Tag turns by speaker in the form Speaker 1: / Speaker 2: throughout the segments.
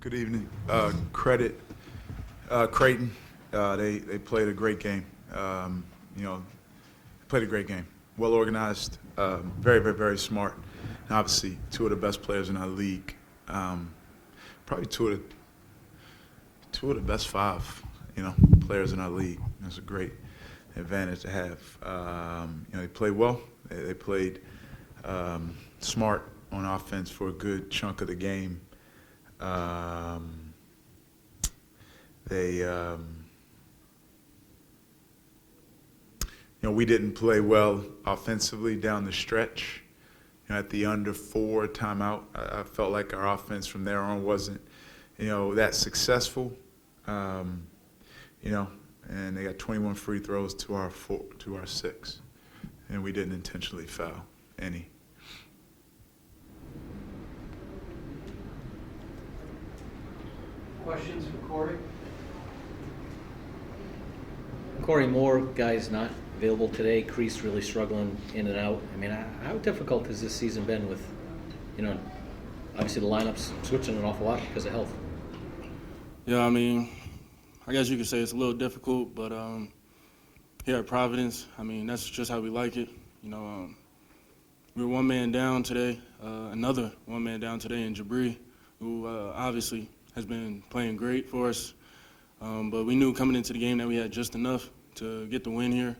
Speaker 1: Good evening. Creighton. They played a great game. Played a great game. Well organized. Very, very, very smart. And obviously, two of the best players in our league. Probably two of the best five, players in our league. That's a great advantage to have. They played well. They played smart on offense for a good chunk of the game. We didn't play well offensively down the stretch. At the under 4 timeout, I felt like our offense from there on wasn't, that successful. And they got 21 free throws to our 6, and we didn't intentionally foul any.
Speaker 2: Questions for Corey?
Speaker 3: Corey, more guys not available today. Crease really struggling in and out. I mean, how difficult has this season been with, obviously the lineups switching an awful lot because of health?
Speaker 4: Yeah, I guess you could say it's a little difficult, but here at Providence, that's just how we like it. We were one man down today, another one man down today in Jabri, who obviously has been playing great for us. But we knew coming into the game that we had just enough to get the win here.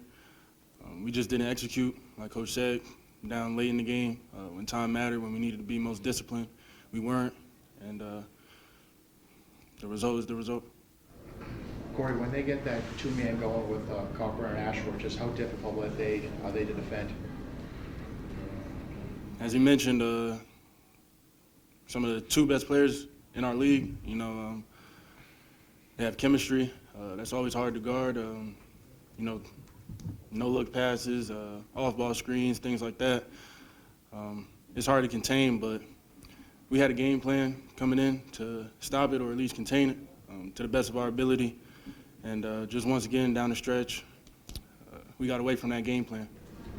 Speaker 4: We just didn't execute, like Coach said, down late in the game. When time mattered, when we needed to be most disciplined, we weren't. And the result is the result.
Speaker 2: Corey, when they get that two-man going with Copper and Ashford, just how difficult are they to defend?
Speaker 4: As you mentioned, some of the two best players in our league, they have chemistry. That's always hard to guard. No-look passes, off-ball screens, things like that. It's hard to contain, but we had a game plan coming in to stop it or at least contain it to the best of our ability. And just once again, down the stretch, we got away from that game plan.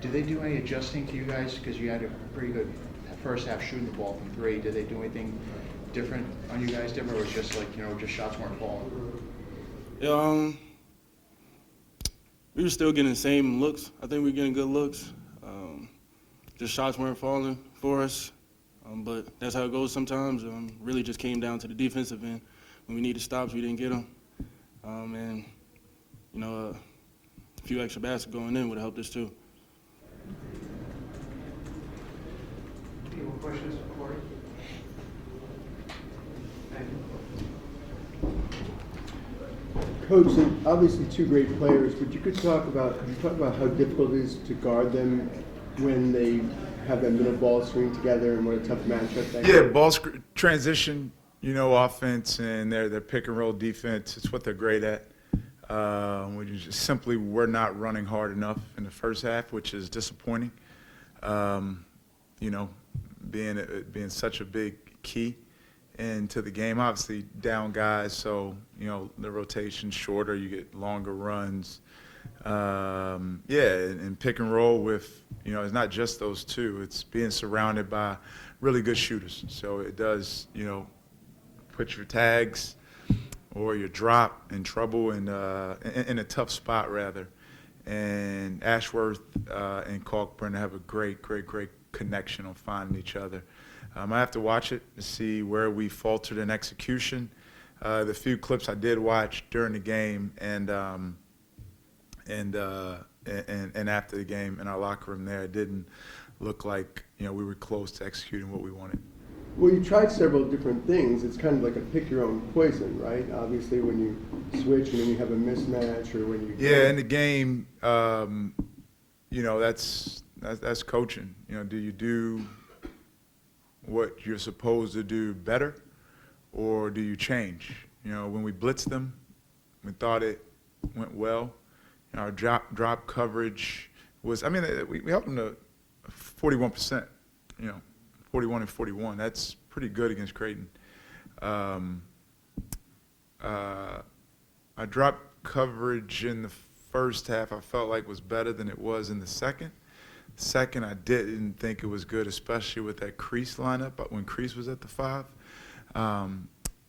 Speaker 2: Did they do any adjusting to you guys? Because you had a pretty good first half shooting the ball from 3. Did they do anything different on you guys, or was it just like, just shots weren't falling?
Speaker 4: Yeah, we were still getting the same looks. I think we were getting good looks. Just shots weren't falling for us. But that's how it goes sometimes. Really just came down to the defensive end. When we needed stops, we didn't get them. A few extra baskets going in would have helped us too.
Speaker 2: Any more questions for Corey? Thank you.
Speaker 5: Coach, obviously two great players, but could you talk about how difficult it is to guard them when they have that middle ball screen together and what a tough matchup that is?
Speaker 1: Ball transition, offense and their pick and roll defense. It's what they're great at. We're not running hard enough in the first half, which is disappointing. Being such a big key into the game. Obviously, down guys, so the rotation's shorter. You get longer runs. And pick and roll with it's not just those two. It's being surrounded by really good shooters. So it does put your tags or your drop in trouble and in a tough spot rather. And Ashworth and Kalkbrenner have a great connection on finding each other. I have to watch it to see where we faltered in execution. The few clips I did watch during the game and after the game in our locker room there, it didn't look like we were close to executing what we wanted.
Speaker 5: Well, you tried several different things. It's kind of like a pick your own poison, right? Obviously, when you switch and then you have a mismatch, or when you
Speaker 1: in the game, that's coaching. Do you do what you're supposed to do better, or do you change? When we blitzed them, we thought it went well. Our drop coverage was, we helped them to 41%, 41 and 41. That's pretty good against Creighton. Our drop coverage in the first half I felt like was better than it was in the second. Second, I didn't think it was good, especially with that Crease lineup when Crease was at the 5.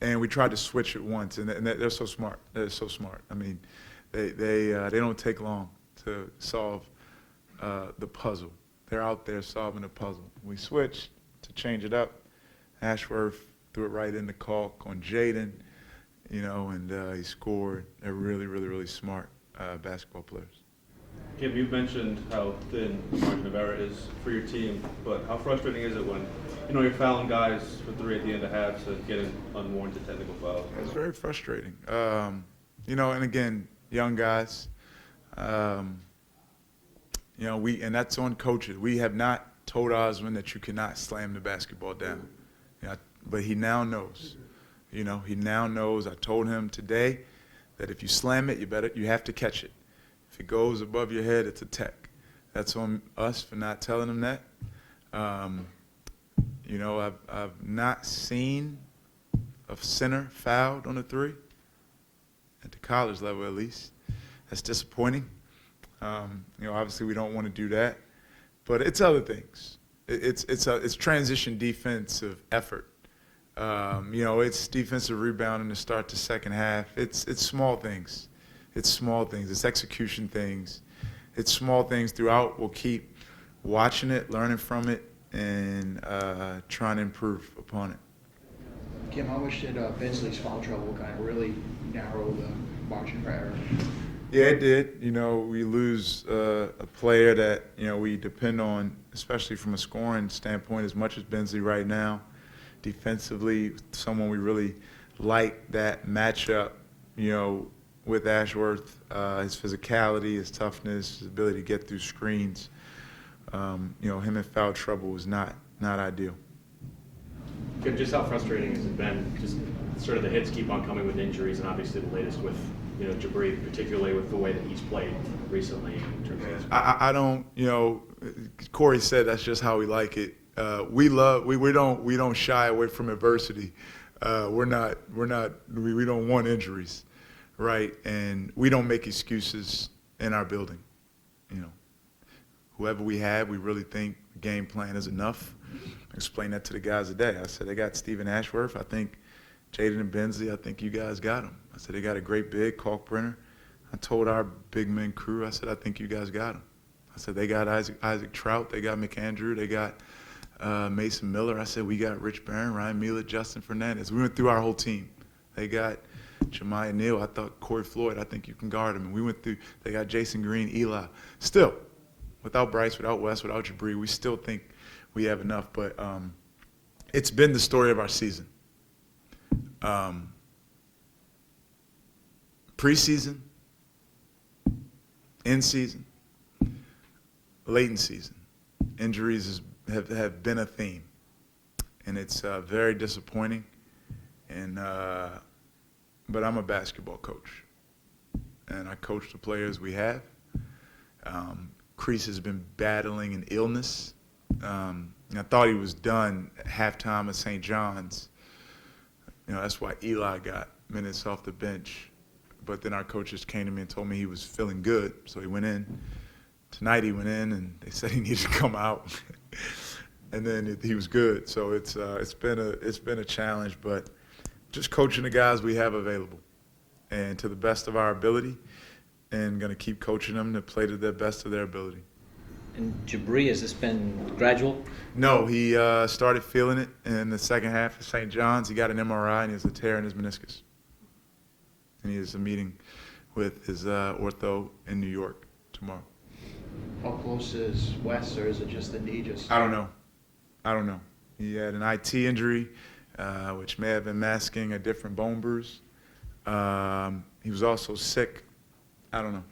Speaker 1: and we tried to switch it once, and they're so smart. They're so smart. I mean, they don't take long to solve the puzzle. They're out there solving the puzzle. We switched to change it up. Ashworth threw it right in the caulk on Jaden, and he scored. They're really, really, really smart basketball players.
Speaker 6: Kim, you mentioned how thin the margin of error is for your team, but how frustrating is it when you're fouling guys for 3 at the end of half to get an unwarranted technical foul?
Speaker 1: It's very frustrating. And again, young guys. And that's on coaches. We have not told Osmond that you cannot slam the basketball down. But he now knows. He now knows. I told him today that if you slam it, you have to catch it. If it goes above your head, it's a tech. That's on us for not telling him that. I've not seen a center fouled on a 3, at the college level at least. That's disappointing. Obviously we don't want to do that, but it's other things. It's transition defensive effort. It's defensive rebounding to start the second half. It's small things. It's small things. It's execution things. It's small things throughout. We'll keep watching it, learning from it, and trying to improve upon it.
Speaker 2: Kim, how much did Bensley's foul trouble kind of really narrow the margin for error?
Speaker 1: Yeah, it did. We lose a player that, we depend on, especially from a scoring standpoint, as much as Bensley right now. Defensively, someone we really like that matchup, with Ashworth, his physicality, his toughness, his ability to get through screens. Him in foul trouble was not ideal.
Speaker 7: Kim, just how frustrating has it been? Just sort of the hits keep on coming with injuries, and obviously the latest with Jabri, particularly with the way that he's played recently in terms of his
Speaker 1: I don't. Corey said that's just how we like it. We don't shy away from adversity. We don't want injuries. Right, and we don't make excuses in our building. Whoever we have, we really think the game plan is enough. I explained that to the guys today. I said, they got Stephen Ashworth. I think Jaden and Bensley, I think you guys got them. I said, they got a great big Kalkbrenner. I told our big men crew, I said, I think you guys got them. I said, they got Isaac Trout. They got McAndrew. They got Mason Miller. I said, we got Rich Barron, Ryan Mila, Justin Fernandez. We went through our whole team. They got Jemiah Neal. I thought Corey Floyd, I think you can guard him. And we went through, they got Jason Green, Eli. Still, without Bryce, without Wes, without Jabri, we still think we have enough. But it's been the story of our season. Preseason, in season, late in season, injuries have been a theme. And it's very disappointing. And but I'm a basketball coach, and I coach the players we have. Kreese has been battling an illness. And I thought he was done at halftime at St. John's. That's why Eli got minutes off the bench. But then our coaches came to me and told me he was feeling good, so he went in. Tonight he went in, and they said he needed to come out. And then he was good. So it's been a challenge, but just coaching the guys we have available, and to the best of our ability, and going to keep coaching them to play to the best of their ability.
Speaker 3: And Jabri, has this been gradual?
Speaker 1: No, he started feeling it in the second half of St. John's. He got an MRI, and he has a tear in his meniscus. And he has a meeting with his ortho in New York tomorrow.
Speaker 2: How close is Wes, or is it just the knee?
Speaker 1: I don't know. He had an IT injury, which may have been masking a different bone bruise. He was also sick. I don't know.